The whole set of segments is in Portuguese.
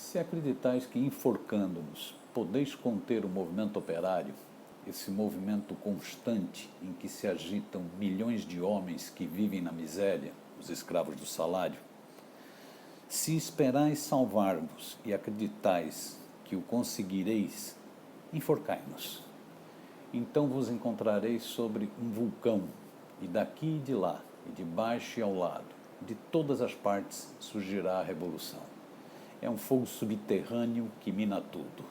Se acreditais que enforcando-nos podeis conter o movimento operário, esse movimento constante em que se agitam milhões de homens que vivem na miséria, os escravos do salário, se esperais salvar-vos e acreditais que o conseguireis, enforcai-nos. Então vos encontrareis sobre um vulcão, e daqui e de lá, e de baixo e ao lado, de todas as partes surgirá a revolução. É um fogo subterrâneo que mina tudo.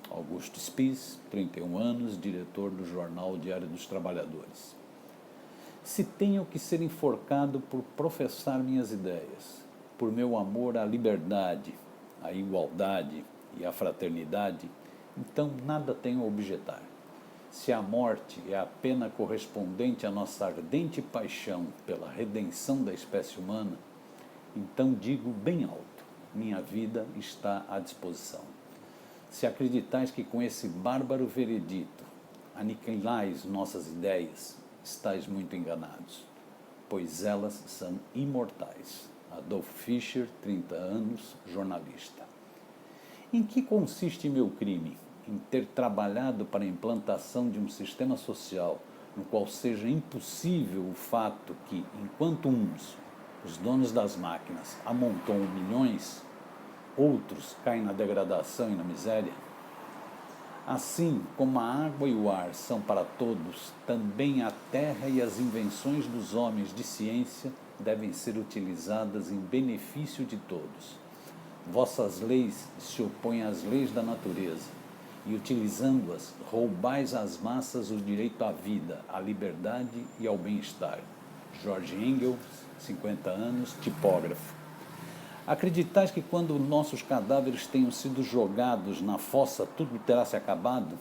Augusto Spies, 31 anos, diretor do jornal Diário dos Trabalhadores. Se tenho que ser enforcado por professar minhas ideias, por meu amor à liberdade, à igualdade e à fraternidade, então nada tenho a objetar. Se a morte é a pena correspondente à nossa ardente paixão pela redenção da espécie humana, então digo bem alto, minha vida está à disposição. Se acreditais que com esse bárbaro veredito aniquilais nossas ideias, estáis muito enganados, pois elas são imortais. Adolf Fischer, 30 anos, jornalista. Em que consiste meu crime? Em ter trabalhado para a implantação de um sistema social no qual seja impossível o fato que, enquanto uns, os donos das máquinas, amontoam milhões, outros caem na degradação e na miséria? Assim como a água e o ar são para todos, também a terra e as invenções dos homens de ciência devem ser utilizadas em benefício de todos. Vossas leis se opõem às leis da natureza, e utilizando-as, roubais às massas o direito à vida, à liberdade e ao bem-estar. George Engels, 50 anos, tipógrafo. Acreditais que quando nossos cadáveres tenham sido jogados na fossa, tudo terá se acabado?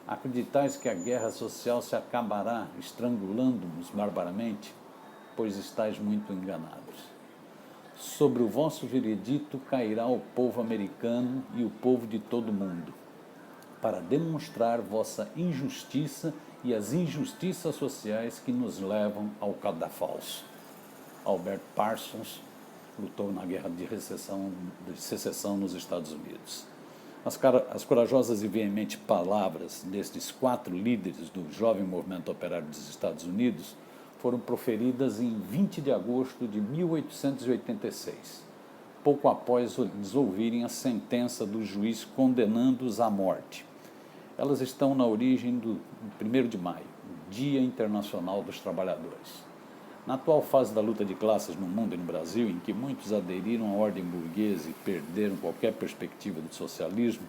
Acreditais que a guerra social se acabará estrangulando-nos barbaramente? Pois estáis muito enganados. Sobre o vosso veredito cairá o povo americano e o povo de todo o mundo, para demonstrar vossa injustiça e as injustiças sociais que nos levam ao cadafalso. Albert Parsons lutou na guerra de secessão nos Estados Unidos. As corajosas e veementes palavras destes 4 líderes do jovem movimento operário dos Estados Unidos foram proferidas em 20 de agosto de 1886, pouco após eles ouvirem a sentença do juiz condenando-os à morte. Elas estão na origem do 1º de maio, Dia Internacional dos Trabalhadores. Na atual fase da luta de classes no mundo e no Brasil, em que muitos aderiram à ordem burguesa e perderam qualquer perspectiva de socialismo,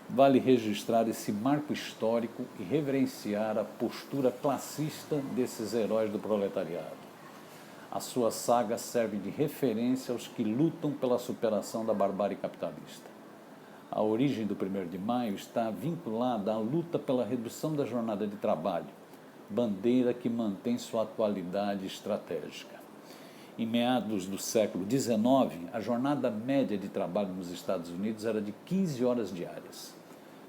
vale registrar esse marco histórico e reverenciar a postura classista desses heróis do proletariado. A sua saga serve de referência aos que lutam pela superação da barbárie capitalista. A origem do 1º de maio está vinculada à luta pela redução da jornada de trabalho, bandeira que mantém sua atualidade estratégica. Em meados do século XIX, a jornada média de trabalho nos Estados Unidos era de 15 horas diárias.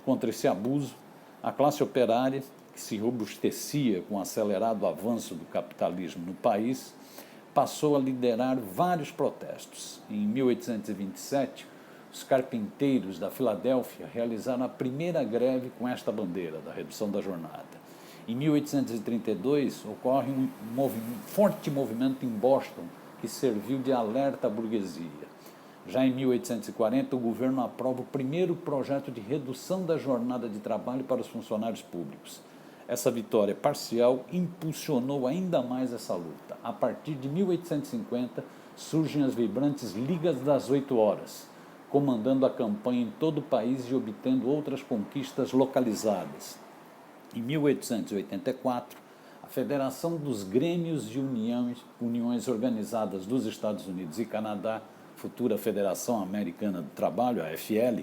Contra esse abuso, a classe operária, que se robustecia com o acelerado avanço do capitalismo no país, passou a liderar vários protestos. Em 1827, os carpinteiros da Filadélfia realizaram a primeira greve com esta bandeira, da redução da jornada. Em 1832, ocorre um forte movimento em Boston, que serviu de alerta à burguesia. Já em 1840, o governo aprova o primeiro projeto de redução da jornada de trabalho para os funcionários públicos. Essa vitória parcial impulsionou ainda mais essa luta. A partir de 1850, surgem as vibrantes Ligas das 8 Horas, comandando a campanha em todo o país e obtendo outras conquistas localizadas. Em 1884, a Federação dos Grêmios e Uniões Organizadas dos Estados Unidos e Canadá, futura Federação Americana do Trabalho, a AFL,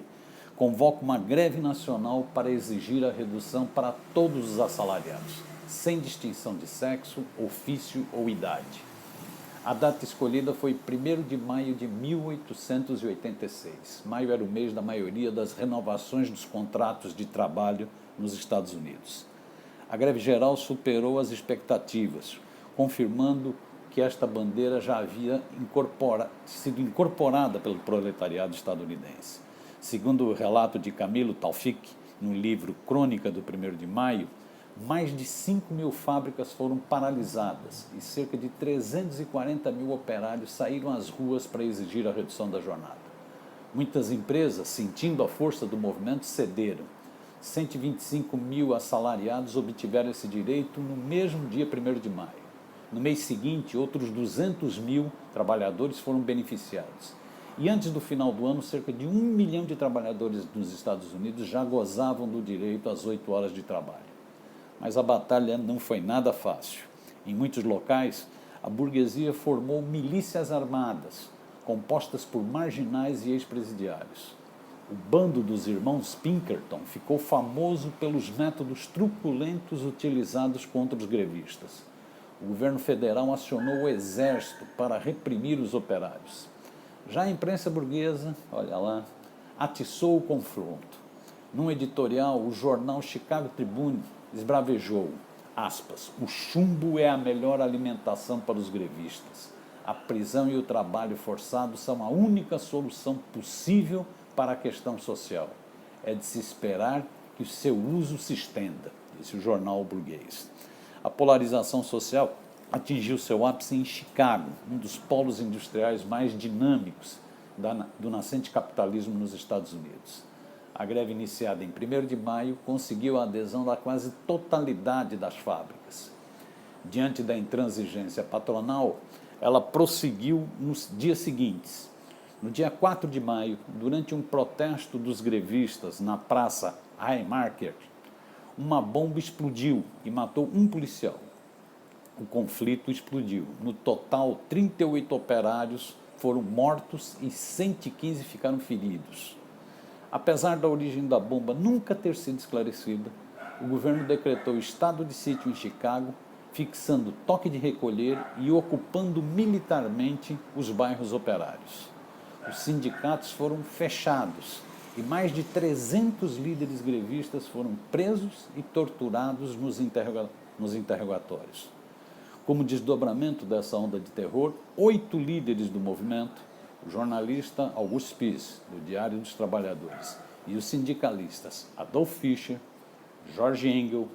convoca uma greve nacional para exigir a redução para todos os assalariados, sem distinção de sexo, ofício ou idade. A data escolhida foi 1º de maio de 1886. Maio era o mês da maioria das renovações dos contratos de trabalho nos Estados Unidos. A greve geral superou as expectativas, confirmando que esta bandeira já havia sido incorporada pelo proletariado estadunidense. Segundo o relato de Camilo Taufik, no livro Crônica do 1º de Maio, mais de 5.000 fábricas foram paralisadas e cerca de 340 mil operários saíram às ruas para exigir a redução da jornada. Muitas empresas, sentindo a força do movimento, cederam. 125 mil assalariados obtiveram esse direito no mesmo dia 1º de maio. No mês seguinte, outros 200 mil trabalhadores foram beneficiados. E antes do final do ano, cerca de 1 milhão de trabalhadores nos Estados Unidos já gozavam do direito às 8 horas de trabalho. Mas a batalha não foi nada fácil. Em muitos locais, a burguesia formou milícias armadas, compostas por marginais e ex-presidiários. O bando dos irmãos Pinkerton ficou famoso pelos métodos truculentos utilizados contra os grevistas. O governo federal acionou o exército para reprimir os operários. Já a imprensa burguesa, olha lá, atiçou o confronto. Num editorial, o jornal Chicago Tribune esbravejou, aspas, o chumbo é a melhor alimentação para os grevistas. A prisão e o trabalho forçado são a única solução possível para a questão social. É de se esperar que o seu uso se estenda, disse o jornal burguês. A polarização social atingiu seu ápice em Chicago, um dos polos industriais mais dinâmicos do nascente capitalismo nos Estados Unidos. A greve iniciada em 1º de maio conseguiu a adesão da quase totalidade das fábricas. Diante da intransigência patronal, ela prosseguiu nos dias seguintes. No dia 4 de maio, durante um protesto dos grevistas na praça Haymarket, uma bomba explodiu e matou um policial. O conflito explodiu. No total, 38 operários foram mortos e 115 ficaram feridos. Apesar da origem da bomba nunca ter sido esclarecida, o governo decretou estado de sítio em Chicago, fixando toque de recolher e ocupando militarmente os bairros operários. Os sindicatos foram fechados e mais de 300 líderes grevistas foram presos e torturados nos interrogatórios. Como desdobramento dessa onda de terror, 8 líderes do movimento, o jornalista August Spies, do Diário dos Trabalhadores, e os sindicalistas Adolf Fischer, George Engel,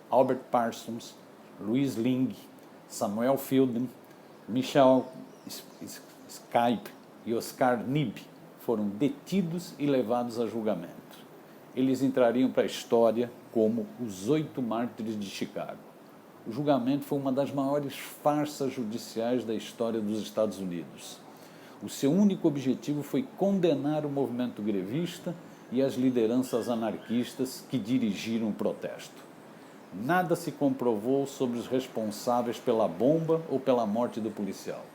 Albert Parsons, Louis Ling, Samuel Fielding, Michel Skype e Oscar Nib foram detidos e levados a julgamento. Eles entrariam para a história como os 8 mártires de Chicago. O julgamento foi uma das maiores farsas judiciais da história dos Estados Unidos. O seu único objetivo foi condenar o movimento grevista e as lideranças anarquistas que dirigiram o protesto. Nada se comprovou sobre os responsáveis pela bomba ou pela morte do policial.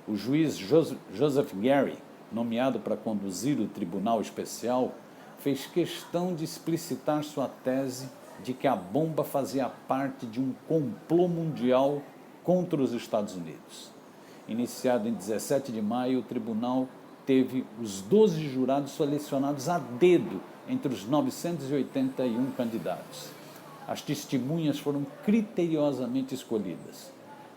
O juiz Joseph Gary, nomeado para conduzir o tribunal especial, fez questão de explicitar sua tese de que a bomba fazia parte de um complô mundial contra os Estados Unidos. Iniciado em 17 de maio, o tribunal teve os 12 jurados selecionados a dedo entre os 981 candidatos. As testemunhas foram criteriosamente escolhidas.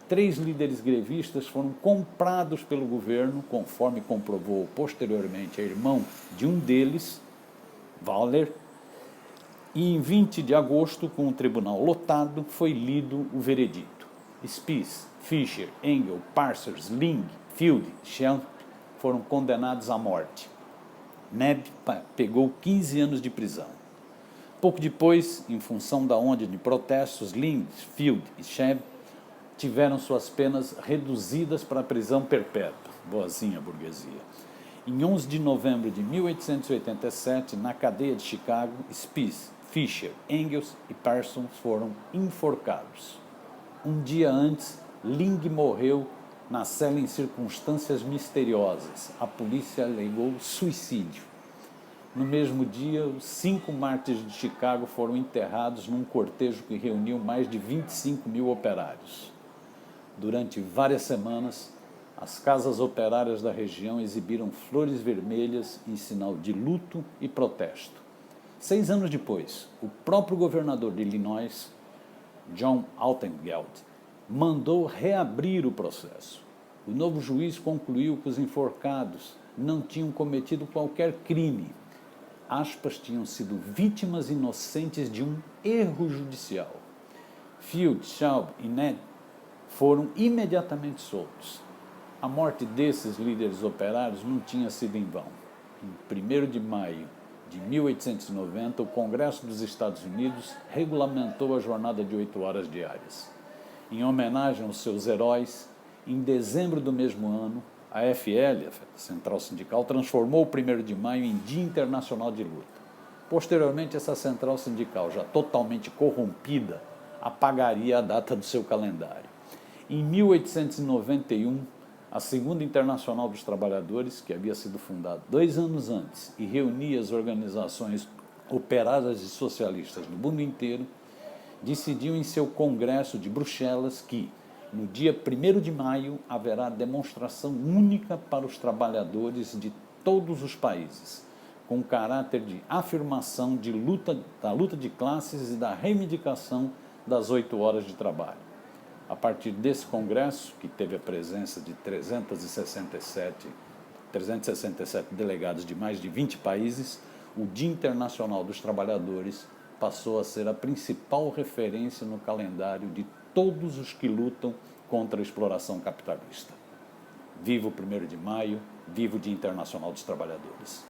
3 líderes grevistas foram comprados pelo governo, conforme comprovou posteriormente a irmão de um deles, Waller, e em 20 de agosto, com o tribunal lotado, foi lido o veredito. Spies, Fischer, Engel, Parsons, Ling, Field e Schell foram condenados à morte. Neb pegou 15 anos de prisão. Pouco depois, em função da onda de protestos, Ling, Field e Schell tiveram suas penas reduzidas para a prisão perpétua. Boazinha burguesia. Em 11 de novembro de 1887, na cadeia de Chicago, Spies, Fischer, Engels e Parsons foram enforcados. Um dia antes, Ling morreu na cela em circunstâncias misteriosas. A polícia alegou suicídio. No mesmo dia, os 5 mártires de Chicago foram enterrados num cortejo que reuniu mais de 25 mil operários. Durante várias semanas, as casas operárias da região exibiram flores vermelhas em sinal de luto e protesto. 6 anos depois, o próprio governador de Illinois, John Altgeld, mandou reabrir o processo. O novo juiz concluiu que os enforcados não tinham cometido qualquer crime. Aspas tinham sido vítimas inocentes de um erro judicial. Field, Schaub e Ned foram imediatamente soltos. A morte desses líderes operários não tinha sido em vão. Em 1º de maio de 1890, o Congresso dos Estados Unidos regulamentou a jornada de 8 horas diárias. Em homenagem aos seus heróis, em dezembro do mesmo ano, a FL, a Central Sindical, transformou o 1º de maio em Dia Internacional de Luta. Posteriormente, essa Central Sindical, já totalmente corrompida, apagaria a data do seu calendário. Em 1891, a Segunda Internacional dos Trabalhadores, que havia sido fundada 2 anos antes e reunia as organizações operárias e socialistas do mundo inteiro, decidiu em seu congresso de Bruxelas que, no dia 1º de maio, haverá demonstração única para os trabalhadores de todos os países, com caráter de afirmação da luta de classes e da reivindicação das 8 horas de trabalho. A partir desse congresso, que teve a presença de 367 delegados de mais de 20 países, o Dia Internacional dos Trabalhadores passou a ser a principal referência no calendário de todos os que lutam contra a exploração capitalista. Viva o 1º de maio, viva o Dia Internacional dos Trabalhadores.